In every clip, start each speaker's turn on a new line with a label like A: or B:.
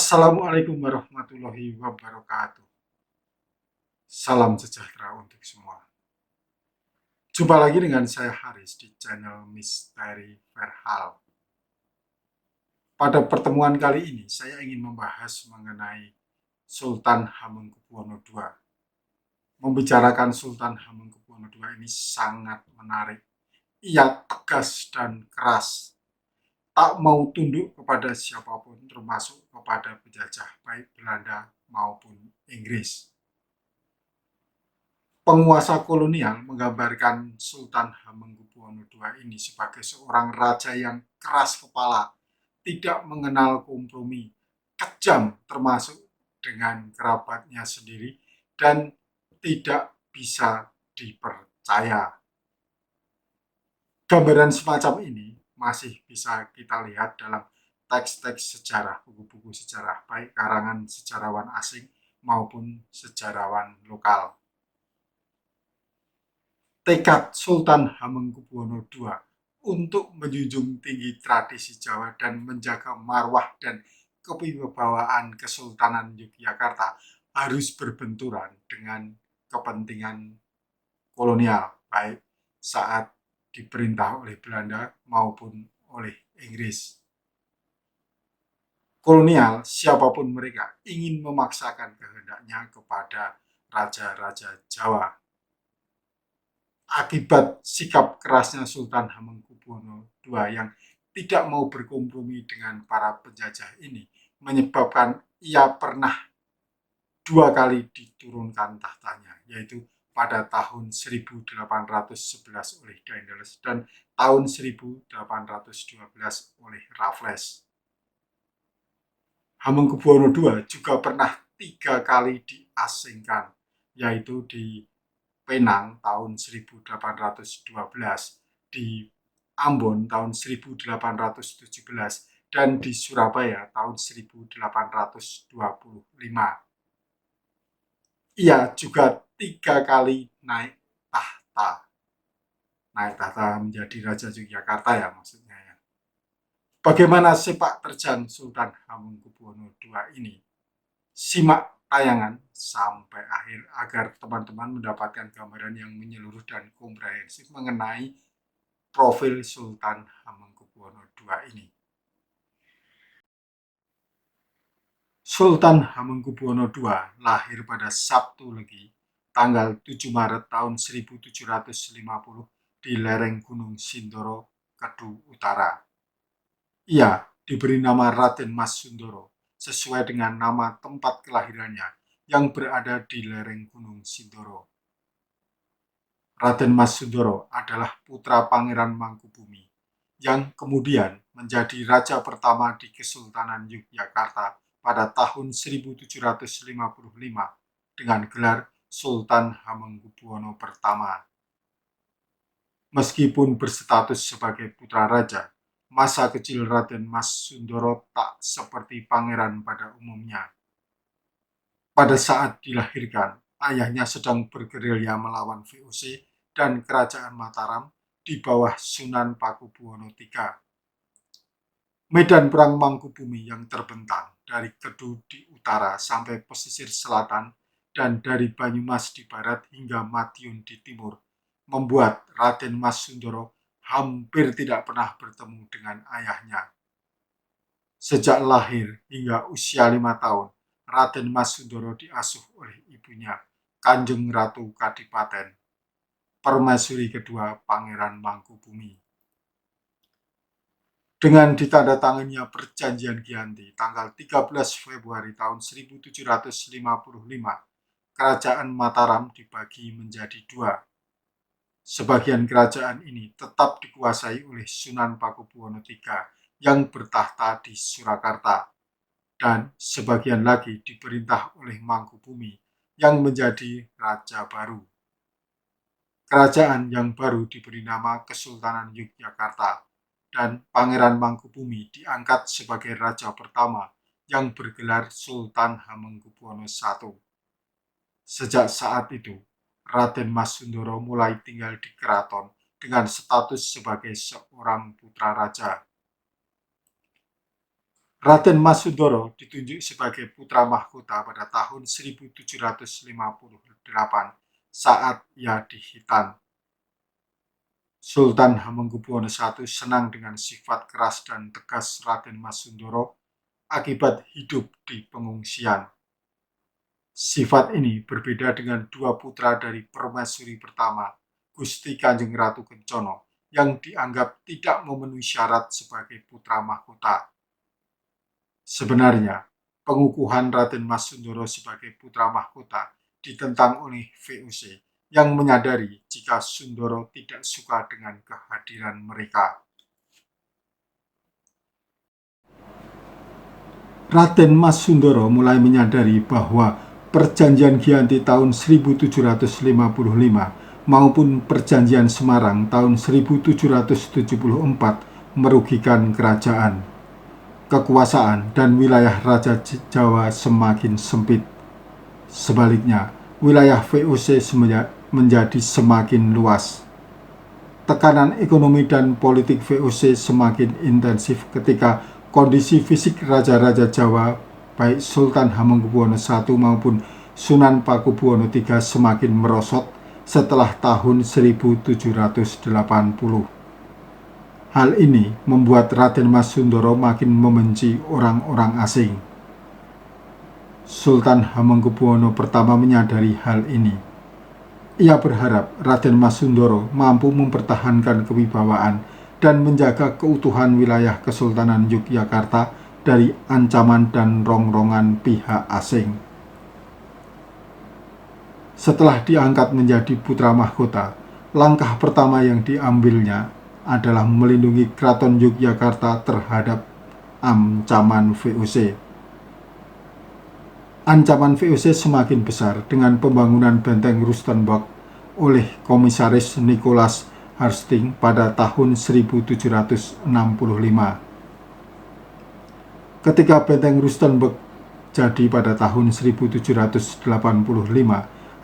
A: Assalamualaikum warahmatullahi wabarakatuh. Salam sejahtera untuk semua. Jumpa lagi dengan saya Haris di channel Misteri Verhal. Pada pertemuan kali ini, saya ingin membahas mengenai Sultan Hamengkubuwono II. Membicarakan Sultan Hamengkubuwono II ini sangat menarik. Ia tegas dan keras, tak mau tunduk kepada siapapun, termasuk kepada penjajah baik Belanda maupun Inggris. Penguasa kolonial menggambarkan Sultan Hamengkubuwono II ini sebagai seorang raja yang keras kepala, tidak mengenal kompromi, kejam termasuk dengan kerabatnya sendiri, dan tidak bisa dipercaya. Gambaran semacam ini masih bisa kita lihat dalam teks-teks sejarah, buku-buku sejarah, baik karangan sejarawan asing maupun sejarawan lokal. Tekad Sultan Hamengkubuwono II untuk menjunjung tinggi tradisi Jawa dan menjaga marwah dan kewibawaan Kesultanan Yogyakarta harus berbenturan dengan kepentingan kolonial, baik saat diperintah oleh Belanda maupun oleh Inggris. Kolonial, siapapun mereka, ingin memaksakan kehendaknya kepada raja-raja Jawa. Akibat sikap kerasnya Sultan Hamengkubuwono II yang tidak mau berkompromi dengan para penjajah ini, menyebabkan ia pernah 2 kali diturunkan tahtanya, yaitu pada tahun 1811 oleh Daendels dan tahun 1812 oleh Raffles. Hamengkubuwono II juga pernah 3 kali diasingkan, yaitu di Penang tahun 1812, di Ambon tahun 1817, dan di Surabaya tahun 1825. Ia juga 3 kali naik tahta. Naik tahta menjadi Raja Yogyakarta ya maksudnya ya. Bagaimana sepak terjang Sultan Hamengkubuwono II ini? Simak tayangan sampai akhir agar teman-teman mendapatkan gambaran yang menyeluruh dan komprehensif mengenai profil Sultan Hamengkubuwono II ini. Sultan Hamengkubuwono II lahir pada Sabtu Legi, tanggal 7 Maret tahun 1750 di lereng Gunung Sindoro, Kedu Utara. Ia diberi nama Raden Mas Sundoro sesuai dengan nama tempat kelahirannya yang berada di lereng Gunung Sindoro. Raden Mas Sundoro adalah putra Pangeran Mangkubumi yang kemudian menjadi raja pertama di Kesultanan Yogyakarta pada tahun 1755 dengan gelar Sultan Hamengkubuwono pertama. Meskipun berstatus sebagai putra raja, masa kecil Raden Mas Sundoro tak seperti pangeran pada umumnya. Pada saat dilahirkan, ayahnya sedang bergerilya melawan VOC dan Kerajaan Mataram di bawah Sunan Pakubuwono III. Medan perang Mangkubumi yang terbentang dari Kedu di utara sampai pesisir selatan dan dari Banyumas di barat hingga Madiun di timur membuat Raden Mas Sundoro hampir tidak pernah bertemu dengan ayahnya. Sejak lahir hingga usia 5 tahun, Raden Mas Sundoro diasuh oleh ibunya, Kanjeng Ratu Kadipaten, Permaisuri kedua Pangeran Mangkubumi. Dengan ditandatangannya Perjanjian Giyanti tanggal 13 Februari tahun 1755, Kerajaan Mataram dibagi menjadi 2. Sebagian kerajaan ini tetap dikuasai oleh Sunan Pakubuwono III yang bertahta di Surakarta, dan sebagian lagi diperintah oleh Mangkubumi yang menjadi raja baru. Kerajaan yang baru diberi nama Kesultanan Yogyakarta, dan Pangeran Mangkubumi diangkat sebagai raja pertama yang bergelar Sultan Hamengkubuwono I. Sejak saat itu, Raden Mas Sundoro mulai tinggal di keraton dengan status sebagai seorang putra raja. Raden Mas Sundoro ditunjuk sebagai putra mahkota pada tahun 1758 saat ia di Hitan. Sultan Hamengkubuwono I senang dengan sifat keras dan tegas Raden Mas Sundoro akibat hidup di pengungsian. Sifat ini berbeda dengan dua putra dari permaisuri pertama, Gusti Kanjeng Ratu Kencono, yang dianggap tidak memenuhi syarat sebagai putra mahkota. Sebenarnya, pengukuhan Raden Mas Sundoro sebagai putra mahkota ditentang oleh VOC yang menyadari jika Sundoro tidak suka dengan kehadiran mereka. Raden Mas Sundoro mulai menyadari bahwa Perjanjian Giyanti tahun 1755 maupun Perjanjian Semarang tahun 1774 merugikan kerajaan. Kekuasaan dan wilayah Raja Jawa semakin sempit. Sebaliknya, wilayah VOC menjadi semakin luas. Tekanan ekonomi dan politik VOC semakin intensif ketika kondisi fisik raja-raja Jawa, baik Sultan Hamengkubuwono I maupun Sunan Pakubuwono III semakin merosot setelah tahun 1780. Hal ini membuat Raden Mas Sundoro makin membenci orang-orang asing. Sultan Hamengkubuwono I menyadari hal ini. Ia berharap Raden Mas Sundoro mampu mempertahankan kewibawaan dan menjaga keutuhan wilayah Kesultanan Yogyakarta dari ancaman dan rongrongan pihak asing. Setelah diangkat menjadi putra mahkota, langkah pertama yang diambilnya adalah melindungi Keraton Yogyakarta terhadap ancaman VOC. Ancaman VOC semakin besar dengan pembangunan benteng Rustenburg oleh Komisaris Nicholas Hastings pada tahun 1765. Ketika benteng Rustenburg jadi pada tahun 1785,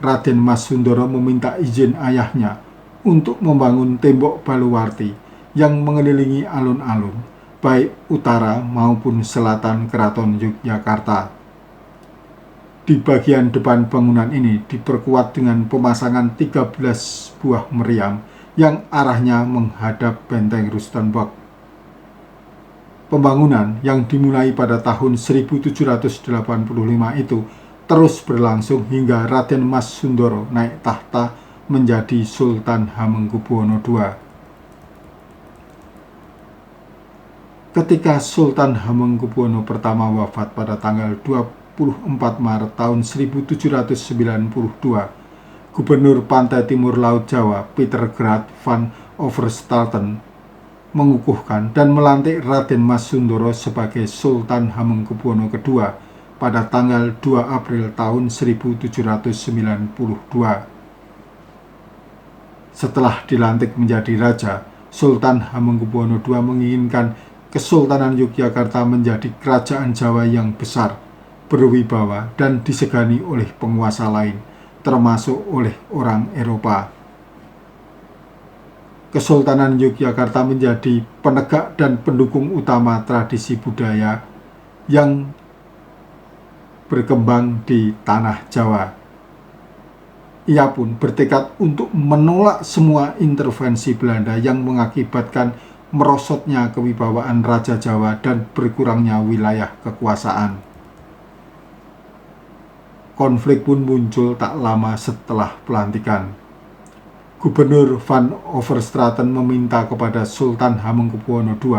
A: Raden Mas Sundoro meminta izin ayahnya untuk membangun tembok baluwarti yang mengelilingi alun-alun, baik utara maupun selatan Keraton Yogyakarta. Di bagian depan bangunan ini diperkuat dengan pemasangan 13 buah meriam yang arahnya menghadap benteng Rustenburg. Pembangunan yang dimulai pada tahun 1785 itu terus berlangsung hingga Raden Mas Sundoro naik tahta menjadi Sultan Hamengkubuwono II. Ketika Sultan Hamengkubuwono I wafat pada tanggal 24 Maret tahun 1792, Gubernur Pantai Timur Laut Jawa Peter Graat van Overstraeten mengukuhkan dan melantik Raden Mas Sundoro sebagai Sultan Hamengkubuwono II pada tanggal 2 April tahun 1792. Setelah dilantik menjadi raja, Sultan Hamengkubuwono II menginginkan Kesultanan Yogyakarta menjadi kerajaan Jawa yang besar, berwibawa dan disegani oleh penguasa lain, termasuk oleh orang Eropa. Kesultanan Yogyakarta menjadi penegak dan pendukung utama tradisi budaya yang berkembang di tanah Jawa. Ia pun bertekad untuk menolak semua intervensi Belanda yang mengakibatkan merosotnya kewibawaan Raja Jawa dan berkurangnya wilayah kekuasaan. Konflik pun muncul tak lama setelah pelantikan. Gubernur van Overstraeten meminta kepada Sultan Hamengkubuwono II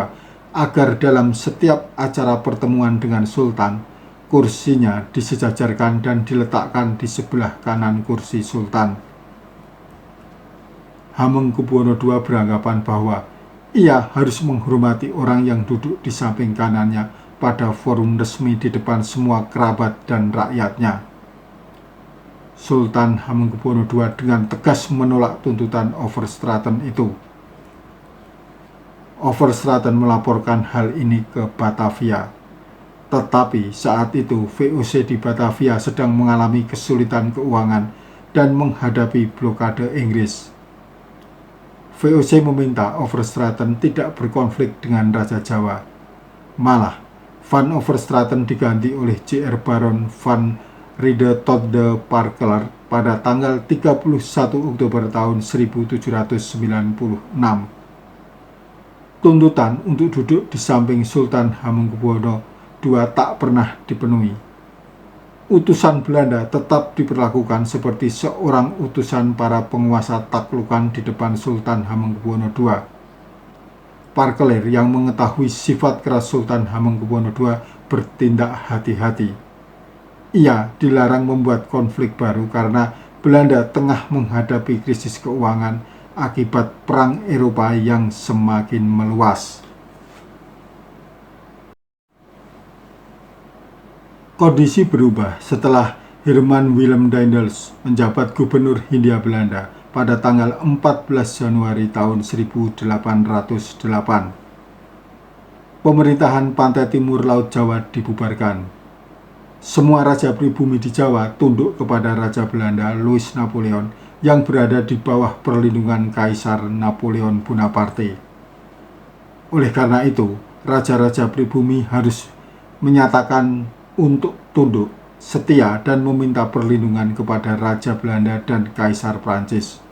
A: agar dalam setiap acara pertemuan dengan Sultan, kursinya disejajarkan dan diletakkan di sebelah kanan kursi Sultan. Hamengkubuwono II beranggapan bahwa ia harus menghormati orang yang duduk di samping kanannya pada forum resmi di depan semua kerabat dan rakyatnya. Sultan Hamengkubuwono II dengan tegas menolak tuntutan Overstraeten itu. Overstraeten melaporkan hal ini ke Batavia. Tetapi saat itu VOC di Batavia sedang mengalami kesulitan keuangan dan menghadapi blokade Inggris. VOC meminta Overstraeten tidak berkonflik dengan Raja Jawa. Malah, Van Overstraten diganti oleh J.R. Baron van Ride tot de Parkeler pada tanggal 31 Oktober tahun 1796. Tuntutan untuk duduk di samping Sultan Hamengkubuwono II tak pernah dipenuhi. Utusan Belanda tetap diperlakukan seperti seorang utusan para penguasa taklukan di depan Sultan Hamengkubuwono II. Parkeler yang mengetahui sifat keras Sultan Hamengkubuwono II bertindak hati-hati. Ia dilarang membuat konflik baru karena Belanda tengah menghadapi krisis keuangan akibat perang Eropa yang semakin meluas. Kondisi berubah setelah Herman Willem Daendels menjabat gubernur Hindia Belanda pada tanggal 14 Januari tahun 1808. Pemerintahan pantai timur Laut Jawa dibubarkan. Semua raja pribumi di Jawa tunduk kepada Raja Belanda Louis Napoleon yang berada di bawah perlindungan Kaisar Napoleon Bonaparte. Oleh karena itu, raja-raja pribumi harus menyatakan untuk tunduk, setia, dan meminta perlindungan kepada Raja Belanda dan Kaisar Prancis.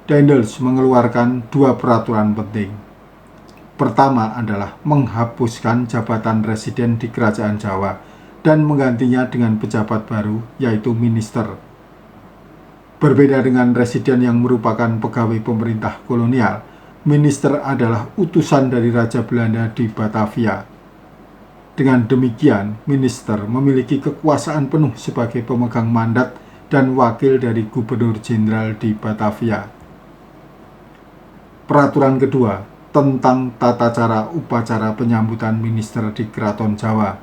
A: Daendels mengeluarkan dua peraturan penting. Pertama adalah menghapuskan jabatan residen di Kerajaan Jawa dan menggantinya dengan pejabat baru, yaitu minister. Berbeda dengan residen yang merupakan pegawai pemerintah kolonial, minister adalah utusan dari Raja Belanda di Batavia. Dengan demikian, minister memiliki kekuasaan penuh sebagai pemegang mandat dan wakil dari gubernur jenderal di Batavia. Peraturan kedua tentang tata cara upacara penyambutan minister di Keraton Jawa.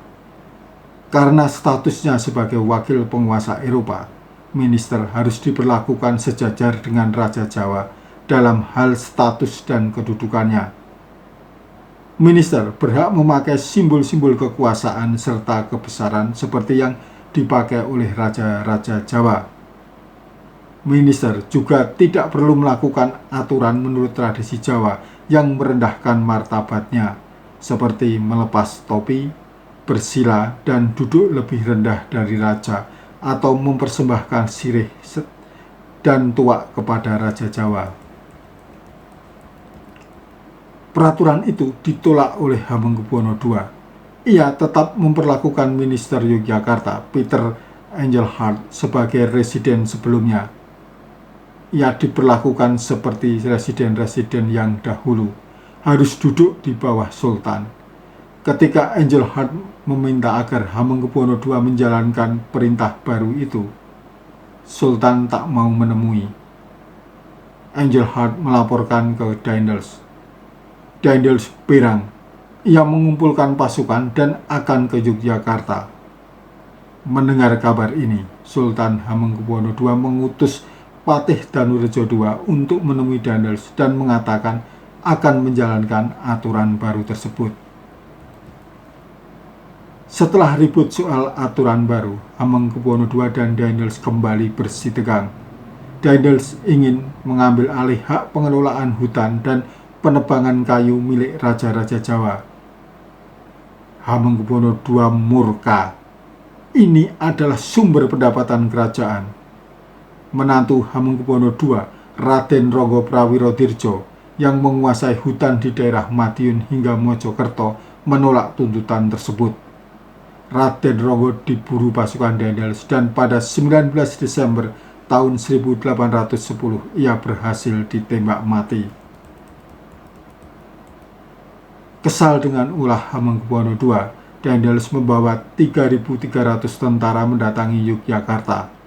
A: Karena statusnya sebagai wakil penguasa Eropa, minister harus diperlakukan sejajar dengan Raja Jawa dalam hal status dan kedudukannya. Minister berhak memakai simbol-simbol kekuasaan serta kebesaran seperti yang dipakai oleh raja-raja Jawa. Minister juga tidak perlu melakukan aturan menurut tradisi Jawa yang merendahkan martabatnya, seperti melepas topi, bersila, dan duduk lebih rendah dari raja, atau mempersembahkan sirih dan tuak kepada Raja Jawa. Peraturan itu ditolak oleh Hamengkubuwono II. Ia tetap memperlakukan minister Yogyakarta, Peter Engelhard, sebagai residen sebelumnya. Ia diperlakukan seperti residen-residen yang dahulu, harus duduk di bawah Sultan. Ketika Engelhard meminta agar Hamengkubuwono II menjalankan perintah baru itu, Sultan tak mau menemui. Engelhard melaporkan ke Daendels. Daendels berang. Ia mengumpulkan pasukan dan akan ke Yogyakarta. Mendengar kabar ini, Sultan Hamengkubuwono II mengutus Patih Danurejo II untuk menemui Daendels dan mengatakan akan menjalankan aturan baru tersebut. Setelah ribut soal aturan baru, Hamengkubuwono II dan Daendels kembali bersitegang. Daendels ingin mengambil alih hak pengelolaan hutan dan penebangan kayu milik raja-raja Jawa. Hamengkubuwono II murka. Ini adalah sumber pendapatan kerajaan. Menantu Hamengkubuwono II, Raden Ronggo Prawirodirjo, yang menguasai hutan di daerah Madiun hingga Mojokerto, menolak tuntutan tersebut. Raden Ronggo diburu pasukan Daendels dan pada 19 Desember tahun 1810 ia berhasil ditembak mati. Kesal dengan ulah Hamengkubuwono II, Daendels membawa 3.300 tentara mendatangi Yogyakarta.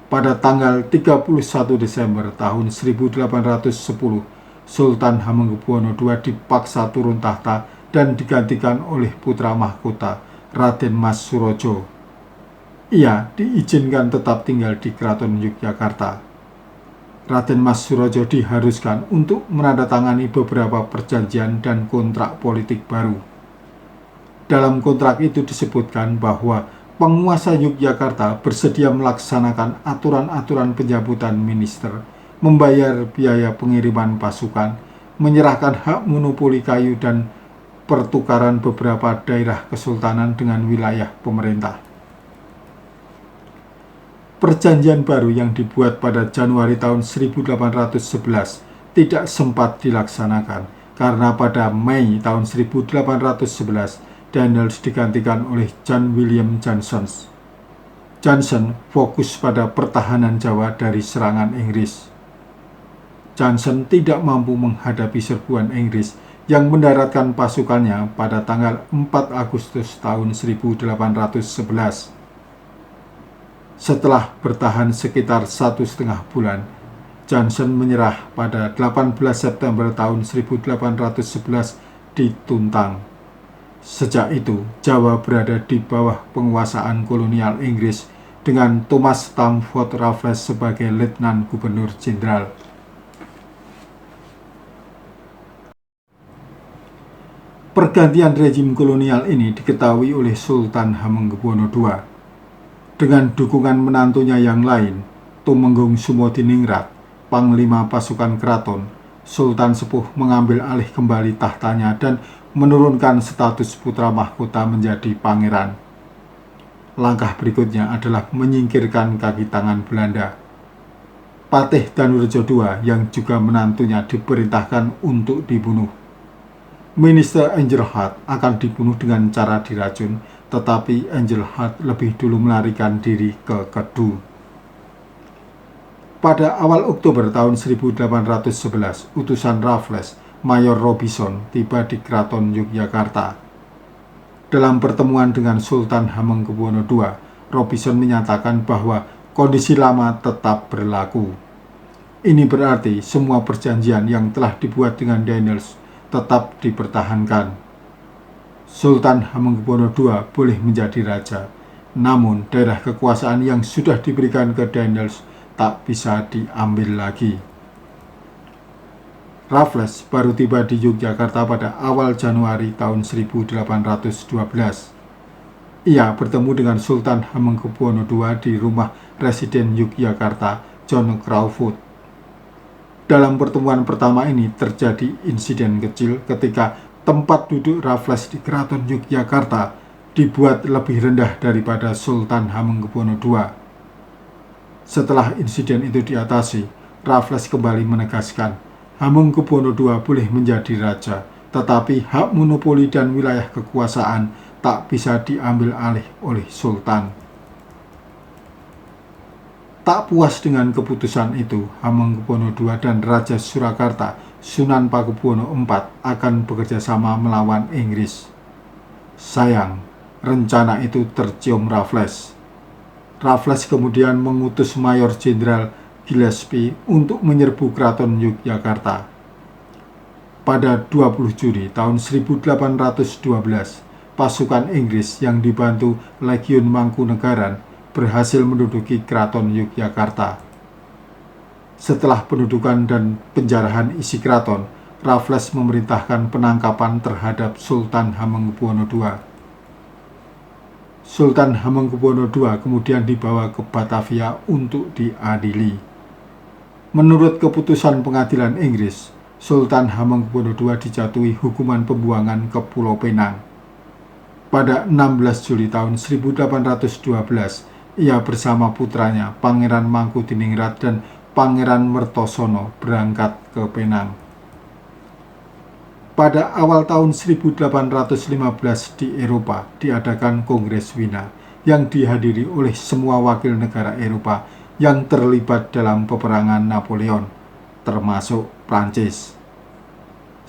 A: Pada tanggal 31 Desember tahun 1810, Sultan Hamengkubuwono II dipaksa turun tahta dan digantikan oleh putra mahkota Raden Mas Surojo. Ia diizinkan tetap tinggal di Keraton Yogyakarta. Raden Mas Surojo diharuskan untuk menandatangani beberapa perjanjian dan kontrak politik baru. Dalam kontrak itu disebutkan bahwa penguasa Yogyakarta bersedia melaksanakan aturan-aturan penjambutan minister, membayar biaya pengiriman pasukan, menyerahkan hak monopoli kayu dan pertukaran beberapa daerah kesultanan dengan wilayah pemerintah. Perjanjian baru yang dibuat pada Januari tahun 1811 tidak sempat dilaksanakan karena pada Mei tahun 1811 Daniels digantikan oleh John William Johnson. Johnson fokus pada pertahanan Jawa dari serangan Inggris. Johnson tidak mampu menghadapi serbuan Inggris yang mendaratkan pasukannya pada tanggal 4 Agustus tahun 1811. Setelah bertahan sekitar 1,5 bulan, Johnson menyerah pada 18 September tahun 1811 di Tuntang. Sejak itu, Jawa berada di bawah penguasaan kolonial Inggris dengan Thomas Stamford Raffles sebagai Letnan Gubernur Jenderal. Pergantian rezim kolonial ini diketahui oleh Sultan Hamengkubuwono II. Dengan dukungan menantunya yang lain, Tumenggung Sumodiningrat, panglima pasukan keraton, Sultan Sepuh mengambil alih kembali tahtanya dan menurunkan status putra mahkota menjadi pangeran. Langkah berikutnya adalah menyingkirkan kaki tangan Belanda. Patih Danurejo II yang juga menantunya diperintahkan untuk dibunuh. Minister Engelhard akan dibunuh dengan cara diracun, tetapi Engelhard lebih dulu melarikan diri ke Kedu. Pada awal Oktober tahun 1811, utusan Raffles, Mayor Robinson, tiba di Keraton Yogyakarta. Dalam pertemuan dengan Sultan Hamengkubuwono II, Robinson menyatakan bahwa kondisi lama tetap berlaku. Ini berarti semua perjanjian yang telah dibuat dengan Daniels tetap dipertahankan. Sultan Hamengkubuwono II boleh menjadi raja, namun daerah kekuasaan yang sudah diberikan ke Daniels tak bisa diambil lagi. Raffles baru tiba di Yogyakarta pada awal Januari tahun 1812. Ia bertemu dengan Sultan Hamengkubuwono II di rumah residen Yogyakarta, John Crawford. Dalam pertemuan pertama ini terjadi insiden kecil ketika tempat duduk Raffles di Keraton Yogyakarta dibuat lebih rendah daripada Sultan Hamengkubuwono II. Setelah insiden itu diatasi, Raffles kembali menegaskan Hamengkubuwono II boleh menjadi raja, tetapi hak monopoli dan wilayah kekuasaan tak bisa diambil alih oleh Sultan. Tak puas dengan keputusan itu, Hamengkubuwono II dan Raja Surakarta, Sunan Pakubuwono IV akan bekerja sama melawan Inggris. Sayang, rencana itu tercium Raffles. Raffles kemudian mengutus Mayor Jenderal Gillespie untuk menyerbu Keraton Yogyakarta. Pada 20 Juni tahun 1812, pasukan Inggris yang dibantu Legiun Mangkunegaran berhasil menduduki Keraton Yogyakarta. Setelah pendudukan dan penjarahan isi keraton, Raffles memerintahkan penangkapan terhadap Sultan Hamengkubuwono II. Sultan Hamengkubuwono II kemudian dibawa ke Batavia untuk diadili. Menurut keputusan pengadilan Inggris, Sultan Hamengkubuwono II dijatuhi hukuman pembuangan ke Pulau Penang. Pada 16 Juli tahun 1812, ia bersama putranya Pangeran Mangkudiningrat dan Pangeran Mertosono berangkat ke Penang. Pada awal tahun 1815 di Eropa diadakan Kongres Wina yang dihadiri oleh semua wakil negara Eropa yang terlibat dalam peperangan Napoleon, termasuk Prancis.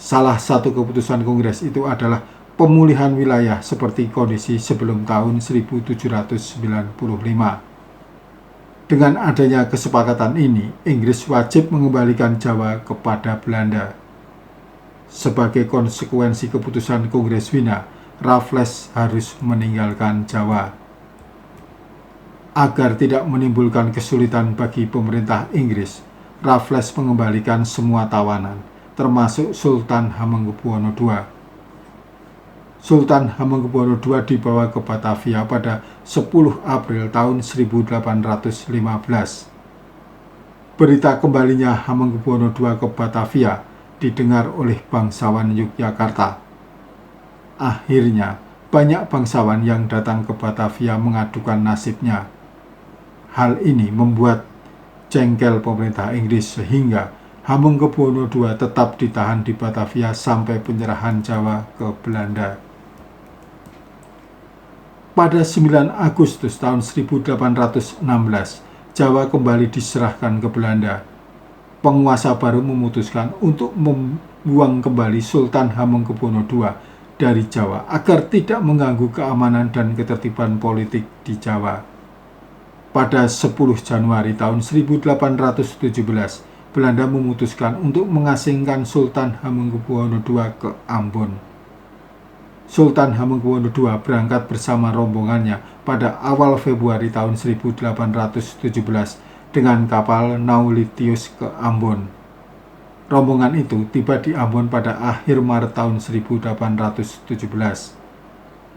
A: Salah satu keputusan Kongres itu adalah pemulihan wilayah seperti kondisi sebelum tahun 1795. Dengan adanya kesepakatan ini, Inggris wajib mengembalikan Jawa kepada Belanda. Sebagai konsekuensi keputusan Kongres Wina, Raffles harus meninggalkan Jawa. Agar tidak menimbulkan kesulitan bagi pemerintah Inggris, Raffles mengembalikan semua tawanan, termasuk Sultan Hamengkubuwono II. Sultan Hamengkubuwono II dibawa ke Batavia pada 10 April tahun 1815. Berita kembalinya Hamengkubuwono II ke Batavia didengar oleh bangsawan Yogyakarta. Akhirnya, banyak bangsawan yang datang ke Batavia mengadukan nasibnya. Hal ini membuat jengkel pemerintah Inggris sehingga Hamengkubuwono II tetap ditahan di Batavia sampai penyerahan Jawa ke Belanda. Pada 9 Agustus tahun 1816, Jawa kembali diserahkan ke Belanda. Penguasa baru memutuskan untuk membuang kembali Sultan Hamengkubuwono II dari Jawa agar tidak mengganggu keamanan dan ketertiban politik di Jawa. Pada 10 Januari tahun 1817, Belanda memutuskan untuk mengasingkan Sultan Hamengkubuwono II ke Ambon. Sultan Hamengkubuwono II berangkat bersama rombongannya pada awal Februari tahun 1817 dengan kapal Naulitius ke Ambon. Rombongan itu tiba di Ambon pada akhir Maret tahun 1817.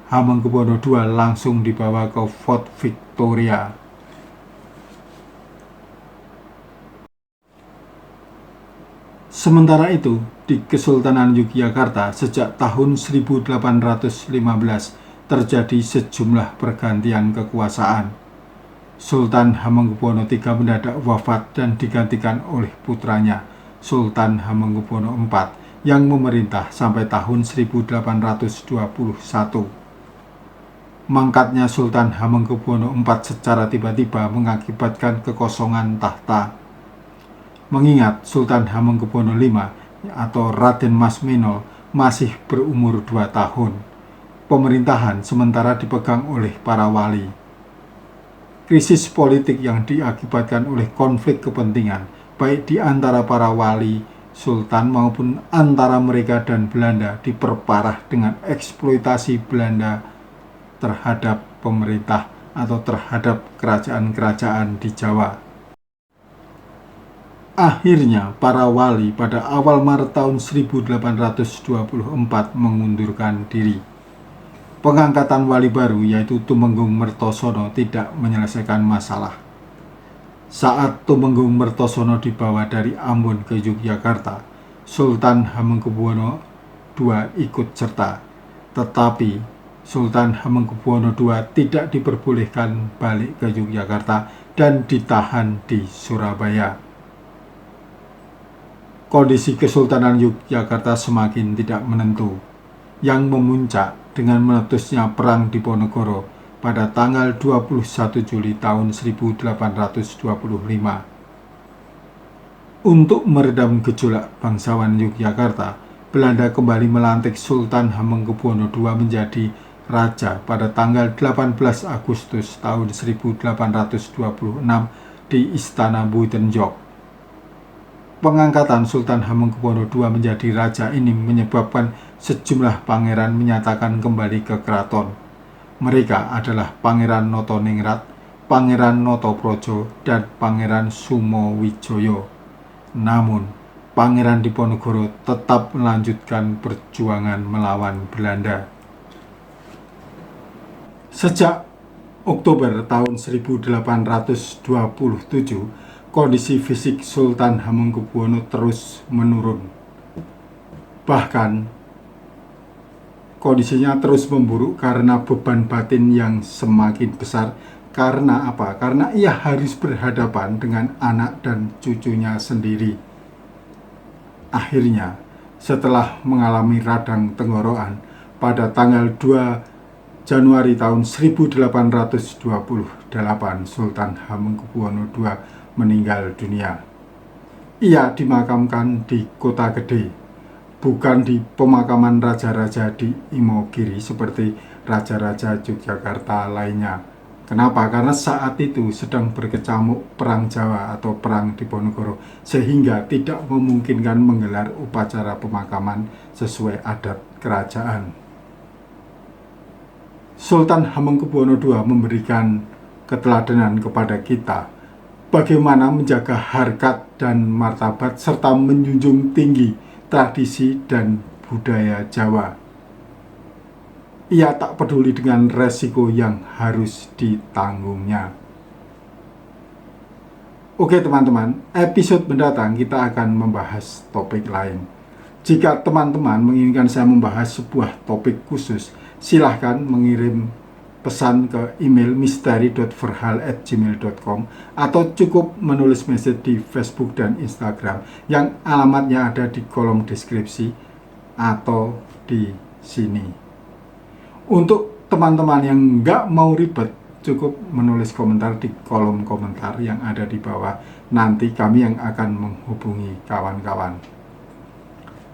A: Hamengkubuwono II langsung dibawa ke Fort Victoria. Sementara itu, di Kesultanan Yogyakarta sejak tahun 1815 terjadi sejumlah pergantian kekuasaan. Sultan Hamengkubuwono III mendadak wafat dan digantikan oleh putranya, Sultan Hamengkubuwono IV, yang memerintah sampai tahun 1821. Mangkatnya Sultan Hamengkubuwono IV secara tiba-tiba mengakibatkan kekosongan tahta. Mengingat Sultan Hamengkubuwono V atau Raden Mas Meno masih berumur 2 tahun, pemerintahan sementara dipegang oleh para wali. Krisis politik yang diakibatkan oleh konflik kepentingan, baik di antara para wali sultan maupun antara mereka dan Belanda, diperparah dengan eksploitasi Belanda terhadap pemerintah atau terhadap kerajaan-kerajaan di Jawa. Akhirnya, para wali pada awal Maret tahun 1824 mengundurkan diri. Pengangkatan wali baru yaitu Tumenggung Mertosono tidak menyelesaikan masalah. Saat Tumenggung Mertosono dibawa dari Ambon ke Yogyakarta, Sultan Hamengkubuwono II ikut serta. Tetapi Sultan Hamengkubuwono II tidak diperbolehkan balik ke Yogyakarta dan ditahan di Surabaya. Kondisi Kesultanan Yogyakarta semakin tidak menentu, yang memuncak dengan meletusnya Perang Diponegoro pada tanggal 21 Juli tahun 1825. Untuk meredam gejolak bangsawan Yogyakarta, Belanda kembali melantik Sultan Hamengkubuwono II menjadi raja pada tanggal 18 Agustus tahun 1826 di Istana Buitenjok. Pengangkatan Sultan Hamengkubuwono II menjadi raja ini menyebabkan sejumlah pangeran menyatakan kembali ke keraton. Mereka adalah Pangeran Notoningrat, Pangeran Notoprojo, dan Pangeran Sumowijoyo. Namun, Pangeran Diponegoro tetap melanjutkan perjuangan melawan Belanda. Sejak Oktober tahun 1827, kondisi fisik Sultan Hamengkubuwono terus menurun. Bahkan, kondisinya terus memburuk karena beban batin yang semakin besar. Karena apa? Karena ia harus berhadapan dengan anak dan cucunya sendiri. Akhirnya, setelah mengalami radang tenggorokan, pada tanggal 2 Januari tahun 1828, Sultan Hamengkubuwono II meninggal dunia. Ia dimakamkan di Kota Gede, bukan di pemakaman raja-raja di Imogiri seperti raja-raja Yogyakarta lainnya. Kenapa? Karena saat itu sedang berkecamuk Perang Jawa atau Perang Diponegoro, sehingga tidak memungkinkan menggelar upacara pemakaman sesuai adat kerajaan. Sultan Hamengkubuwono II memberikan keteladanan kepada kita bagaimana menjaga harkat dan martabat serta menjunjung tinggi tradisi dan budaya Jawa. Ia tak peduli dengan resiko yang harus ditanggungnya. Oke teman-teman, episode mendatang kita akan membahas topik lain. Jika teman-teman menginginkan saya membahas sebuah topik khusus, silahkan mengirim pesan ke email misteri.verhal@gmail.com atau cukup menulis message di Facebook dan Instagram yang alamatnya ada di kolom deskripsi atau di sini. Untuk teman-teman yang nggak mau ribet, cukup menulis komentar di kolom komentar yang ada di bawah. Nanti kami yang akan menghubungi kawan-kawan.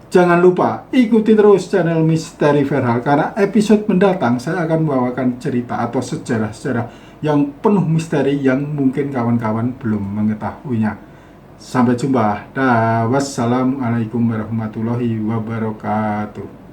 A: Jangan lupa ikuti terus channel Misteri Verhal, karena episode mendatang saya akan membawakan cerita atau sejarah-sejarah yang penuh misteri yang mungkin kawan-kawan belum mengetahuinya. Sampai jumpa. Wassalamualaikum warahmatullahi wabarakatuh.